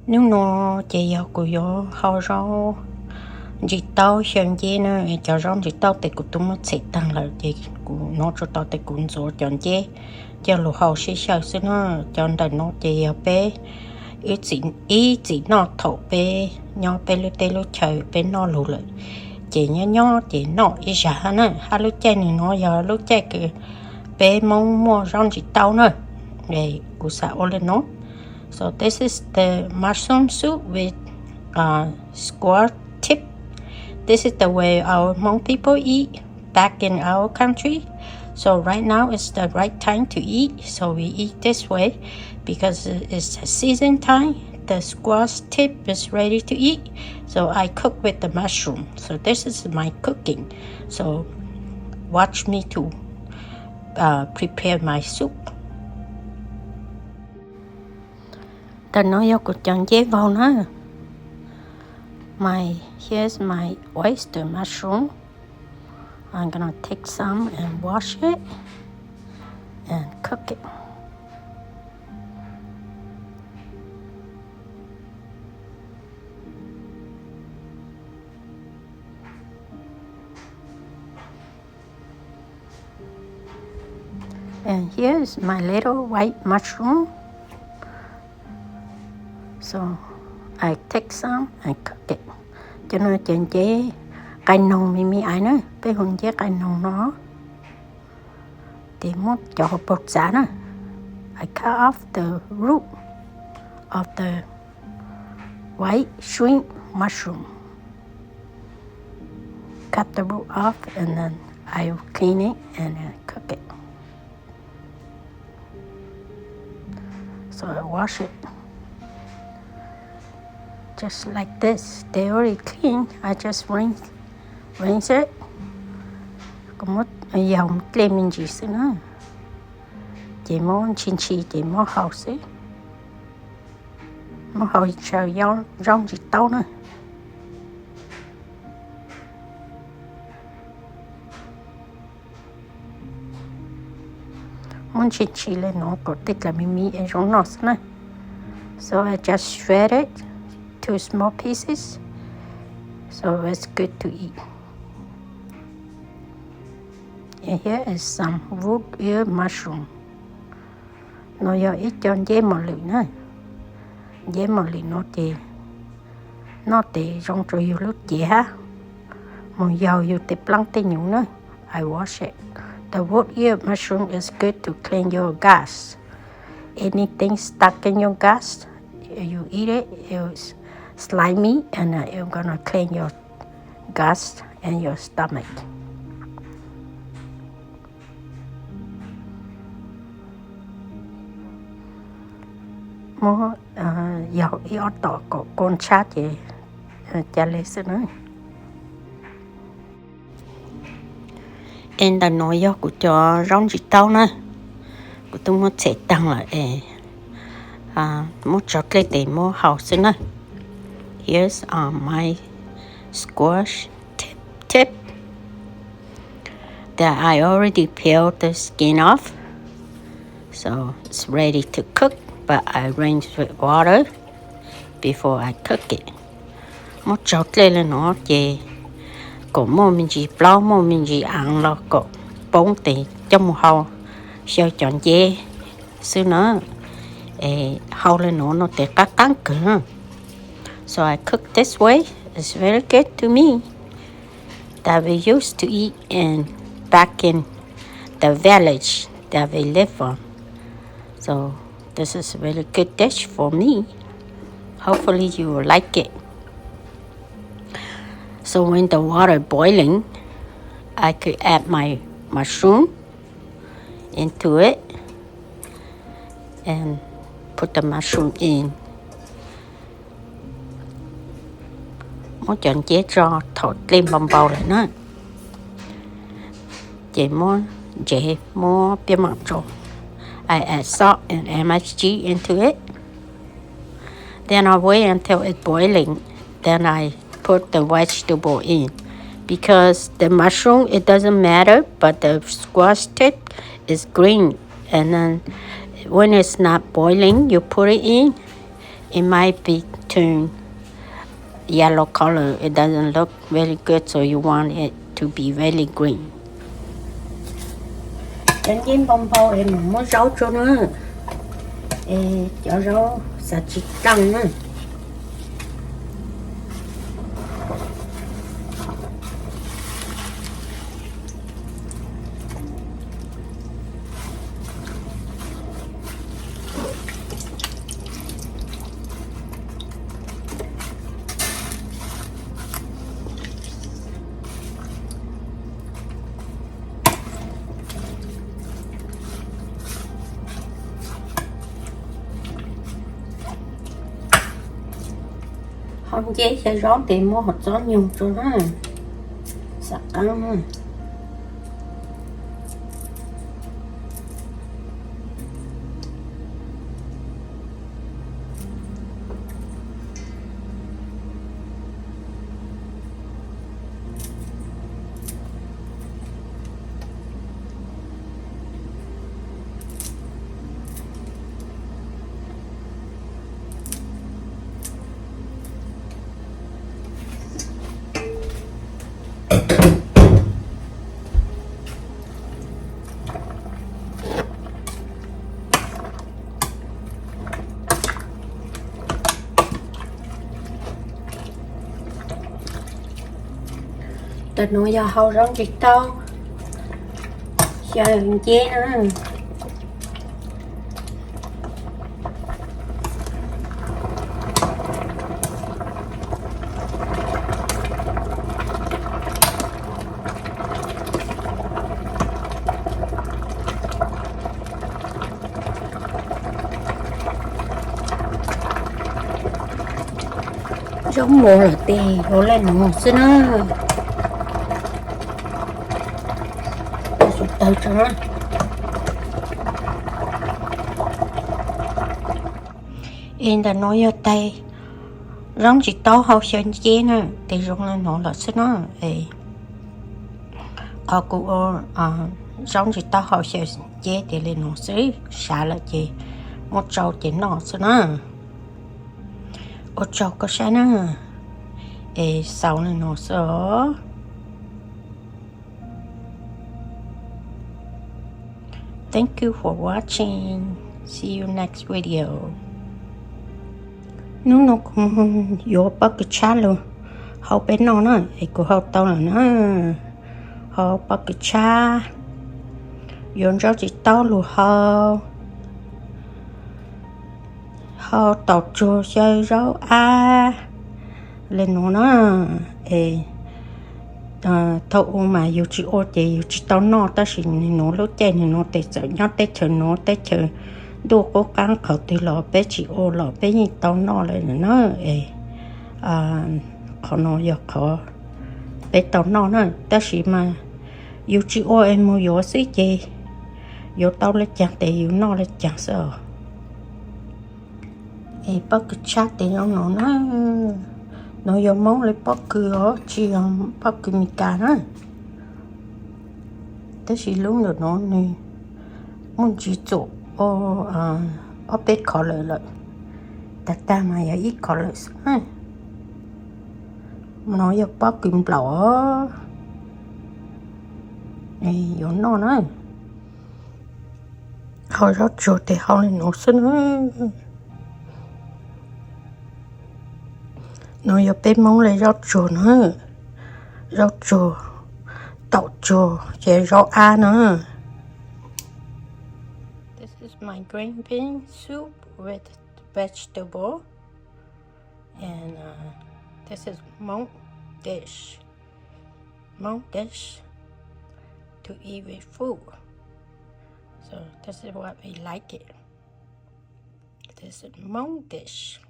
nếu nó chỉ yêu của yo họ rau chỉ tao xem gì nữa cho rong chỉ tao để của tụi nó sẽ tăng lại chỉ của nó cho tao để cũng rồi chọn chế cho lũ họ sẽ sao sẽ nó chọn đại nó chỉ yêu bé ý chỉ nó thổ bé nhau bé lúc tê lúc trời bé nó lù lại chỉ nhau chỉ nó ý giả nữa hai lúc chơi này nó giờ lúc chơi cái bé mong mua rong chỉ tao nữa để của sao lên nó. So this is the mushroom soup with squash tip. This is the way our Hmong people eat back in our country. So right now is the right time to eat. So we eat this way because it's season time. The squash tip is ready to eat. So I cook with the mushroom. So this is my cooking. So watch me to prepare my soup. Ta nói yêu của chọn chế vào nó. Here's my oyster mushroom. I'm gonna take some and wash it and cook it. And here's my little white mushroom. So I take some and cook it. Cho nên chén chế cay nồng mi ai nữa, cái hồn chế cay nồng nó. Thì muốn cho bột giá nữa. I cut off the root of the white shrimp mushroom. Cut the root off and then I clean it and cook it. So I wash it. Just like this. They already clean. I just rinse it. Có một dầu lên mình chỉ xí nữa. Chỉ muốn chín chi chỉ muốn hậu xí. Muốn hậu chờ rong chỉ tao nữa. Muốn chín chi lên nó có tích là mình ở trong nó xí nữa. So I just shred it. 2 small pieces, so it's good to eat. And here is some wood ear mushroom. Nó giờ ít chọn dễ mà lì nữa. Dễ mà lì nó thì trong trời yêu lúc dễ ha. Mà dầu yêu thì plăng tê nhũ nữa. I wash it. The wood ear mushroom is good to clean your gas. Anything stuck in your gas, you eat it, it's slimy and you're gonna clean your gas and your stomach. Mua dầu yếu tỏ của con chát gì chả lấy sự nữa. Em đã nói do của cho rong chỉ tao nè. Của tôi muốn sẽ tăng lại muốn cho cái để mua hậu sự nữa. Here's my squash tip that I already peeled the skin off. So it's ready to cook, but I rinse with water before I cook it. Một chót lên nó chỉ có một mình chỉ plau một mình chỉ ăn là có 4 tỷ trong một hầu sau chọn dê xưa nữa hầu lên nó để cắt cắn cửa. So I cook this way. It's very good to me. That we used to eat back in the village that we live on. So this is a really good dish for me. Hopefully you will like it. So when the water boiling, I could add my mushroom into it and put the mushroom in. Muốn chọn chế cho thổi lên bầm bầu lại nữa. Chị mua bia mặn rồi. I add salt and MSG into it. Then I wait until it's boiling. Then I put the vegetable in. Because the mushroom, it doesn't matter, but the squash tip is green. And then when it's not boiling, you put it in. it might be turned yellow color. It doesn't look very good, so you want it to be very green. Đến đến bông bao em muốn rau cho nó, cho rau sa chỉ tăng nữa. Không chế sẽ rót tiền mua hột gió nhiều cho nó sạch ăn. Tụi nó giờ hầu rong chỉ tao giờ chế nữa giống mùa là tì rồi lên nó xin á từ cho nó in là nói ở tay rong chỉ tao hậu sơn chế nè thì rong lên nó là xin nó ở cụ rong chỉ tao hậu sơn chế thì lên nó xứ xả là gì một trâu chỉ nó xin nó một trâu có sáng nè sau này nó sợ. Thank you for watching. See you next video. Nó cũng vô bắt cái cha luôn. Hậu bên nó nữa, của hậu tao là nó. Hậu bắt cái cha. Dọn rau chỉ tao luôn hậu. Hậu tao cho chơi rau lên nó thâu mà yêu chỉ ô thì yêu chỉ tao nó ta chỉ nó lúc chơi nó để sợ nhát để chờ đồ cố gắng khẩu từ lò bé chỉ ô lò bé như tao nó lại nó họ nó giờ họ bé tao nó ta chỉ mà yêu chỉ ô em mua yêu xí gì yêu tao lại chẳng để yêu nó lại chẳng sợ bắt cái chat để nó yêu mong lấy bắt cửa chỉ bắt cái mi cá đó, thế chỉ lúc nữa nó này muốn chỉ chỗ ở bên khó lợi ta mà ít khó lợi mà nó yêu bắt kim lỏ này yêu nó nữa, họ rất chỗ thì họ lên nó xin nó giờ bên mong lấy rau chua nữa rau chua tàu chua chế rau nữa. This is my green bean soup with vegetable and this is Hmong dish to eat with food, so this is what we like it. This is Hmong dish.